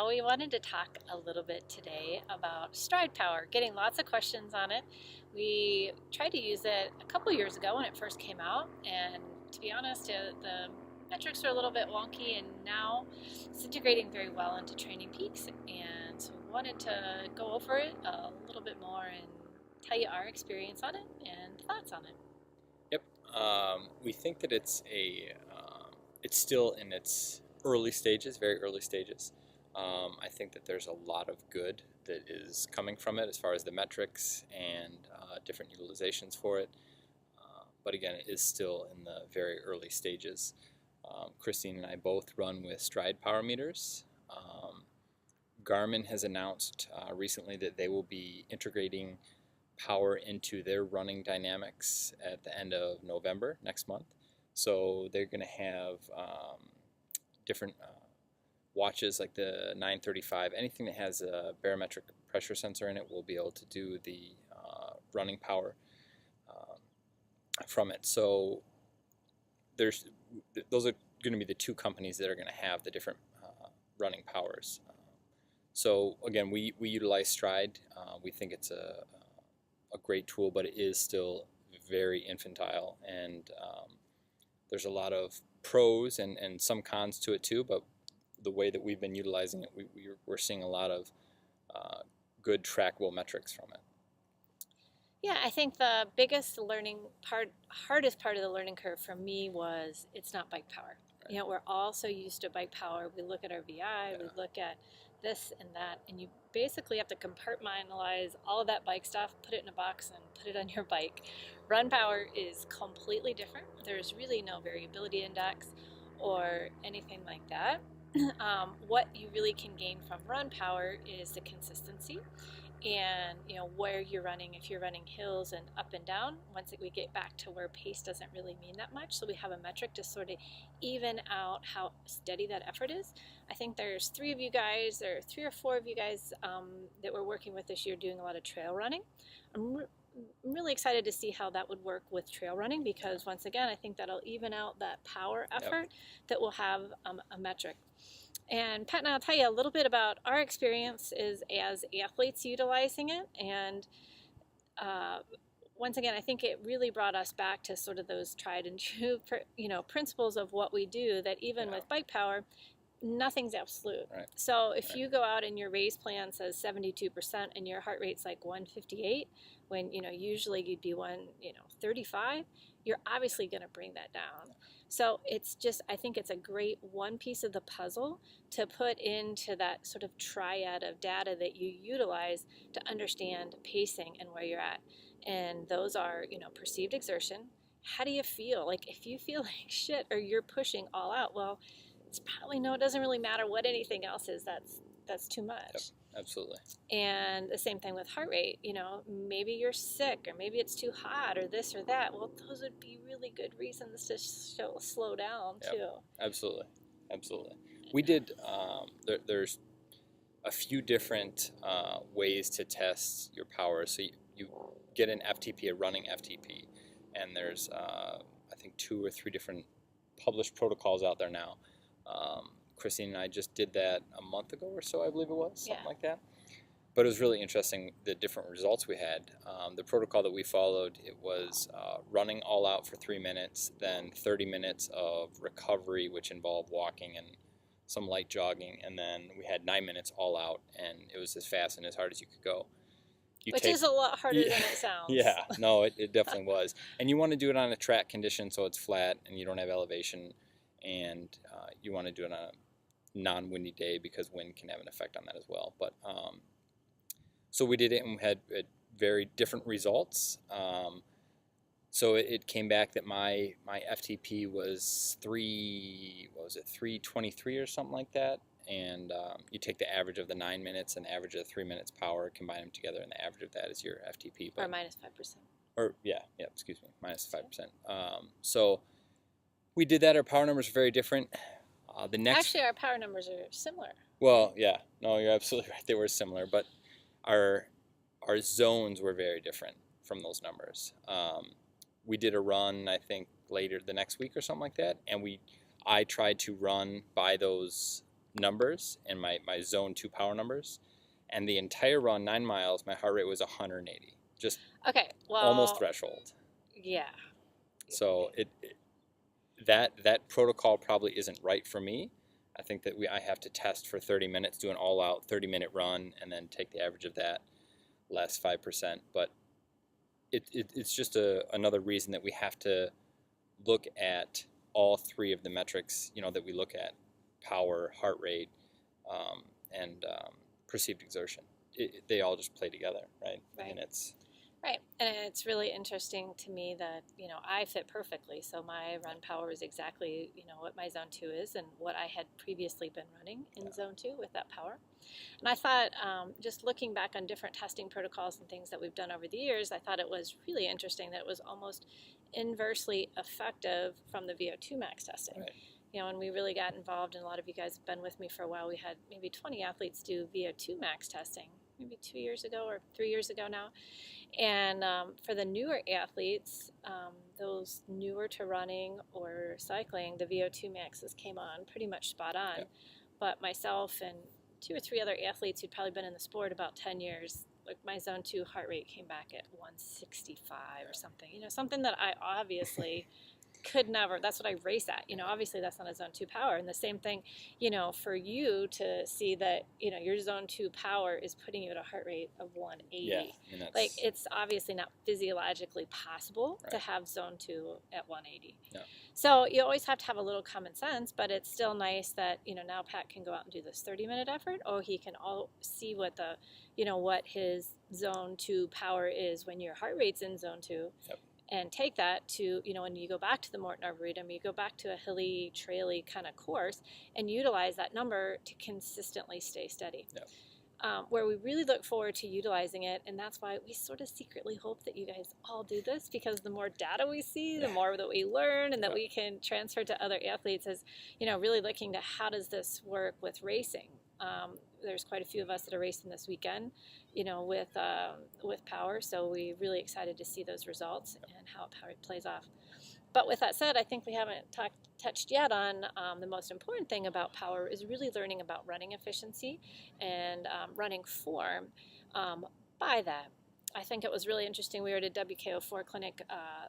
We wanted to talk a little bit today about Stryd Power, getting lots of questions on it. We tried to use it a couple years ago when it first came out, and to be honest, the metrics are a little bit wonky, and now it's integrating very well into Training Peaks. And so we wanted to go over it a little bit more and tell you our experience on it and thoughts on it. Yep. We think that it's still in its early stages, very early stages. I think that there's a lot of good that is coming from it as far as the metrics and different utilizations for it. But again, it is still in the very early stages. Christine and I both run with Stryd Power meters. Garmin has announced recently that they will be integrating power into their running dynamics at the end of November next month. So they're going to have different watches like the 935, anything that has a barometric pressure sensor in it will be able to do the running power from it. So those are going to be the two companies that are going to have the different running powers. So again, we utilize Stryd. We think it's a great tool, but it is still very infantile, and there's a lot of pros and some cons to it too, but the way that we've been utilizing it, we're seeing a lot of good trackable metrics from it. Yeah, I think the biggest hardest part of the learning curve for me was it's not bike power. Right. We're all so used to bike power. We look at our VI, we look at this and that, and you basically have to compartmentalize all of that bike stuff, put it in a box, and put it on your bike. Run power is completely different. There's really no variability index or anything like that. What you really can gain from run power is the consistency and where you're running. If you're running hills and up and down, once we get back to where pace doesn't really mean that much, so we have a metric to sort of even out how steady that effort is. I think there's three or four of you guys that we're working with this year doing a lot of trail running. I'm really excited to see how that would work with trail running, because once again, I think that'll even out that power effort that will have a metric. And Pat and I'll tell you a little bit about our experience as athletes utilizing it. And once again, I think it really brought us back to sort of those tried and true, principles of what we do, that even with bike power, nothing's absolute. Right. So if you go out and your race plan says 72% and your heart rate's like 158, when usually you'd be 135, you're obviously going to bring that down. So it's just, I think it's a great one piece of the puzzle to put into that sort of triad of data that you utilize to understand pacing and where you're at. And those are, perceived exertion. How do you feel? Like if you feel like shit or you're pushing all out, well, it's probably it doesn't really matter what anything else is. That's too much. Yep, absolutely. And the same thing with heart rate. Maybe you're sick, or maybe it's too hot, or this or that. Well, those would be really good reasons to slow down too. Absolutely. We did. There's a few different ways to test your power. So you get an FTP, a running FTP, and there's I think 2 or 3 different published protocols out there now. Christine and I just did that a month ago or so, I believe it was, something like that. But it was really interesting, the different results we had. The protocol that we followed, it was running all out for 3 minutes, then 30 minutes of recovery, which involved walking and some light jogging, and then we had 9 minutes all out, and it was as fast and as hard as you could go. Which is a lot harder than it sounds. Yeah, no, it definitely was. And you want to do it on a track condition so it's flat and you don't have elevation, and you want to do it on a non-windy day because wind can have an effect on that as well. But so we did it, and we had very different results. So it came back that my FTP was 323 or something like that. And you take the average of the 9 minutes and average of the 3 minutes power, combine them together, and the average of that is your FTP. Or minus 5%. Or excuse me, minus 5%. So we did that. Our power numbers are very different. Actually, our power numbers are similar. Well, yeah, no, you're absolutely right. They were similar, but our zones were very different from those numbers. We did a run, I think, later the next week or something like that, and I tried to run by those numbers and my zone 2 power numbers, and the entire run, 9 miles, my heart rate was 180, just Okay, almost well, threshold. yeah. So that protocol probably isn't right for me. I think that I have to test for 30 minutes, do an all-out 30-minute run, and then take the average of that, less 5%. But it's just another reason that we have to look at all three of the metrics, that we look at: power, heart rate, and perceived exertion. They all just play together, right? Right. And it's Right. And it's really interesting to me that, I fit perfectly. So my run power is exactly, what my zone 2 is and what I had previously been running in zone 2 with that power. And I thought, just looking back on different testing protocols and things that we've done over the years, I thought it was really interesting that it was almost inversely effective from the VO2 max testing. right. And we really got involved, and a lot of you guys have been with me for a while. We had maybe 20 athletes do VO2 max testing, maybe 2 years ago or 3 years ago now. And for the newer athletes, those newer to running or cycling, the VO2 maxes came on pretty much spot on. Yep. But myself and 2 or 3 other athletes who'd probably been in the sport about 10 years, like my zone 2 heart rate came back at 165 or something. Something that I obviously could never. That's what I race at. Obviously that's not a zone 2 power. And the same thing, for you to see that, your zone 2 power is putting you at a heart rate of 180. Yeah, I mean, Like, it's obviously not physiologically possible to Right. have zone 2 at 180. No. So you always have to have a little common sense, but it's still nice that, now Pat can go out and do this 30-minute effort, or he can all see what what his zone 2 power is when your heart rate's in zone 2. Yep. And take that to, when you go back to the Morton Arboretum, you go back to a hilly, traily kind of course and utilize that number to consistently stay steady. Yep. Where we really look forward to utilizing it, and that's why we sort of secretly hope that you guys all do this, because the more data we see, the more that we learn and that we can transfer to other athletes, is, really looking to how does this work with racing. There's quite a few of us that are racing this weekend, with power, so we're really excited to see those results and how it plays off. But with that said, I think we haven't touched yet on the most important thing about power is really learning about running efficiency and running form by that. I think it was really interesting. We were at a WKO4 clinic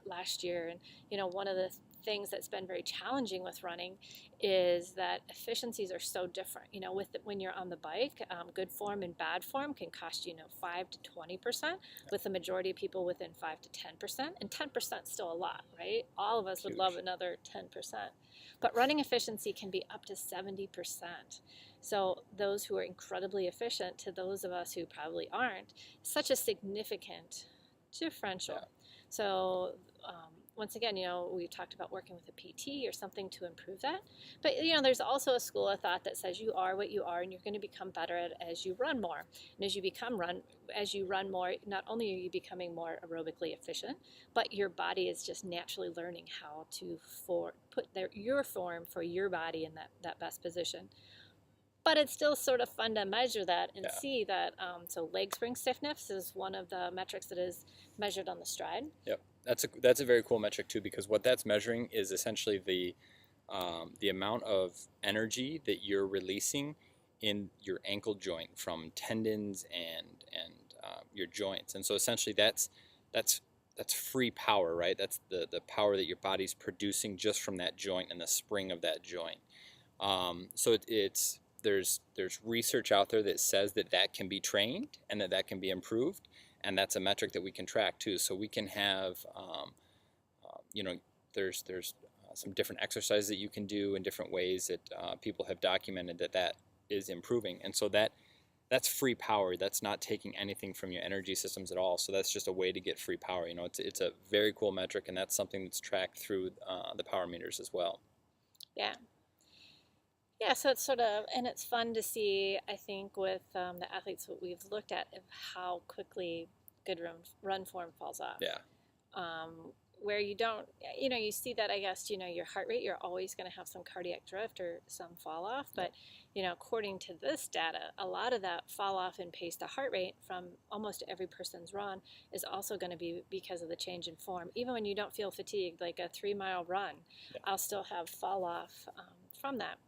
last year, and one of the things that's been very challenging with running is that efficiencies are so different. When you're on the bike, good form and bad form can cost you, 5 to 20%, with the majority of people within 5 to 10%, and 10% is still a lot, right? All of us would love another 10%, but running efficiency can be up to 70%. So those who are incredibly efficient to those of us who probably aren't, such a significant differential. Yeah. So once again, we talked about working with a PT or something to improve that. But, there's also a school of thought that says you are what you are, and you're going to become better at it as you run more. And as you run more, not only are you becoming more aerobically efficient, but your body is just naturally learning how to put your form for your body in that best position. But it's still sort of fun to measure that and see that. So leg spring stiffness is one of the metrics that is measured on the Stryd. Yep. That's a very cool metric too, because what that's measuring is essentially the amount of energy that you're releasing in your ankle joint from tendons and your joints. And so essentially that's free power, right? That's the power that your body's producing just from that joint and the spring of that joint. So there's research out there that says that can be trained and that can be improved, and that's a metric that we can track too. So we can have, there's some different exercises that you can do in different ways that people have documented that is improving, and so that's free power. That's not taking anything from your energy systems at all. So that's just a way to get free power. It's a very cool metric, and that's something that's tracked through the power meters as well. Yeah. Yeah, so it's and it's fun to see, I think, with the athletes that we've looked at, of how quickly good run form falls off. Yeah. Where you don't, you see that, I guess, your heart rate, you're always going to have some cardiac drift or some fall off. But, according to this data, a lot of that fall off in pace to heart rate from almost every person's run is also going to be because of the change in form. Even when you don't feel fatigued, like a 3-mile run, I'll still have fall off from that.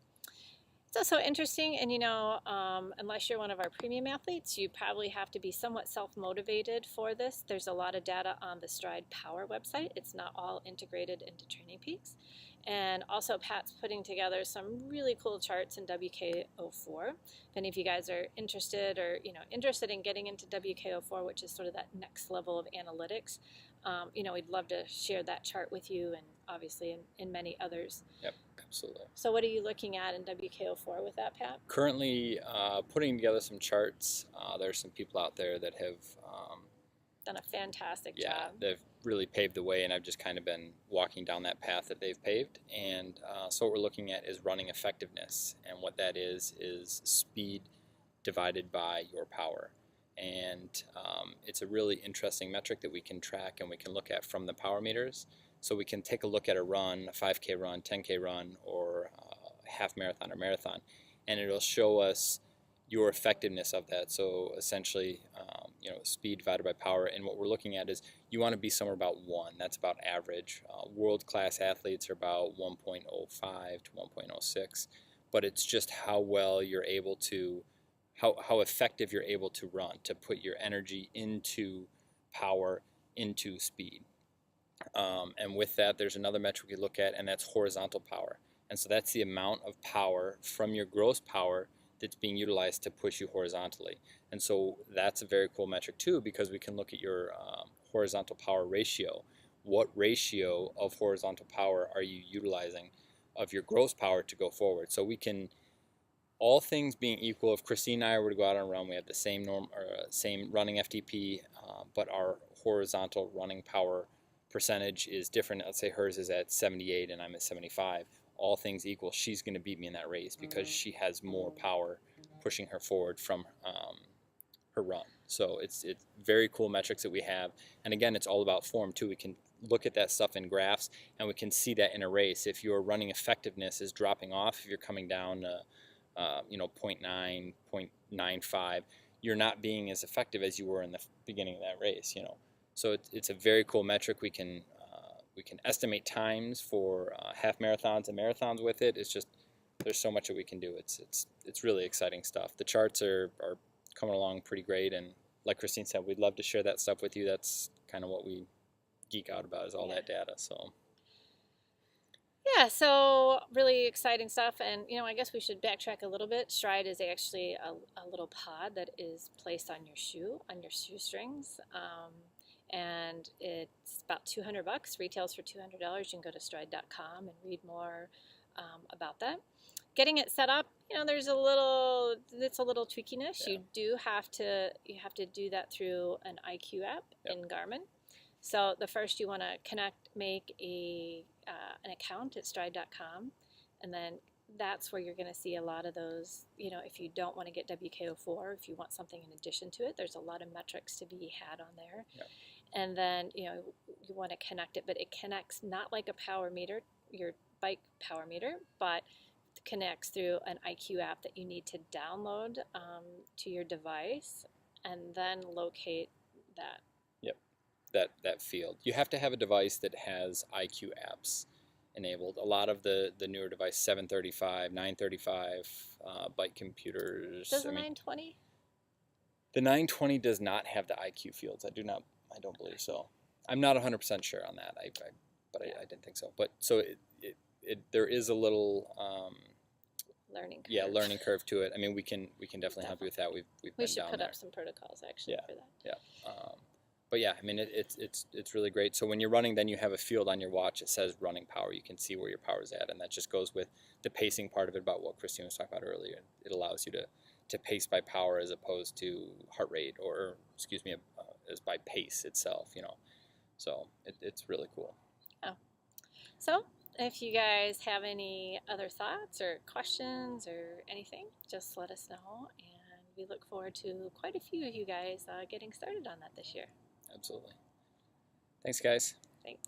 It's also interesting, and unless you're one of our premium athletes, you probably have to be somewhat self-motivated for this. There's a lot of data on the Stryd Power website. It's not all integrated into Training Peaks. And also Pat's putting together some really cool charts in WKO4. If any of you guys are interested or interested in getting into WKO4, which is sort of that next level of analytics, we'd love to share that chart with you, and obviously in many others. Yep, absolutely. So what are you looking at in WKO4 with that, Pat? Currently putting together some charts. There's some people out there that have Done a fantastic yeah, job. they've really paved the way, and I've just kind of been walking down that path that they've paved. And so what we're looking at is running effectiveness, and what that is speed divided by your power. And it's a really interesting metric that we can track and we can look at from the power meters. So we can take a look at a run, a 5K run, 10K run, or a half marathon or marathon, and it'll show us your effectiveness of that. So essentially, speed divided by power. And what we're looking at is you want to be somewhere about 1. That's about average. World-class athletes are about 1.05 to 1.06. But it's just how well you're able to, how effective you're able to run, to put your energy into power, into speed. And with that, there's another metric we look at, and that's horizontal power. And so that's the amount of power from your gross power that's being utilized to push you horizontally. And so that's a very cool metric too, because we can look at your horizontal power ratio. What ratio of horizontal power are you utilizing of your gross power to go forward? So we can, all things being equal, if Christine and I were to go out on a run, we have the same same running FTP, but our horizontal running power percentage is different. Let's say hers is at 78 and I'm at 75. All things equal, she's going to beat me in that race because she has more power pushing her forward from her run. So it's very cool metrics that we have. And again, it's all about form too. We can look at that stuff in graphs, and we can see that in a race. If your running effectiveness is dropping off, if you're coming down to 0.9, 0.95, you're not being as effective as you were in the beginning of that race. So it's a very cool metric. We can estimate times for half marathons and marathons with it. It's just, there's so much that we can do. It's really exciting stuff. The charts are coming along pretty great, and like Christine said, we'd love to share that stuff with you. That's kind of what we geek out about, is all that data. So yeah, so really exciting stuff. And I guess we should backtrack a little bit. Stryd is actually a little pod that is placed on your shoestrings. And it's about $200, retails for $200. You can go to stryd.com and read more about that. Getting it set up, it's a little tweakiness. Yeah. You have to do that through an IQ app in Garmin. So the first, you want to make an account at stryd.com, and then that's where you're going to see a lot of those. If you don't want to get WKO4, if you want something in addition to it, there's a lot of metrics to be had on there. Yep. And then you want to connect it, but it connects not like a power meter, your bike power meter, but connects through an IQ app that you need to download to your device, and then locate that. Yep, that field. You have to have a device that has IQ apps enabled. A lot of the newer device, 735, 935 bike computers. Does the 920? The 920 does not have the IQ fields. I don't believe so. I'm not 100% sure on that. I didn't think so. But so there is a little learning curve. Yeah, learning curve to it. I mean, we can definitely help you with that. We should put up some protocols actually for that. Yeah. But yeah, I mean, it's really great. So when you're running, then you have a field on your watch that says running power. You can see where your power is at, and that just goes with the pacing part of it, about what Christine was talking about earlier. It allows you to pace by power as opposed to heart rate, or as by pace itself. So it's really cool. Oh, so if you guys have any other thoughts or questions or anything, just let us know, and we look forward to quite a few of you guys getting started on that this year. Absolutely. Thanks, guys. Thanks.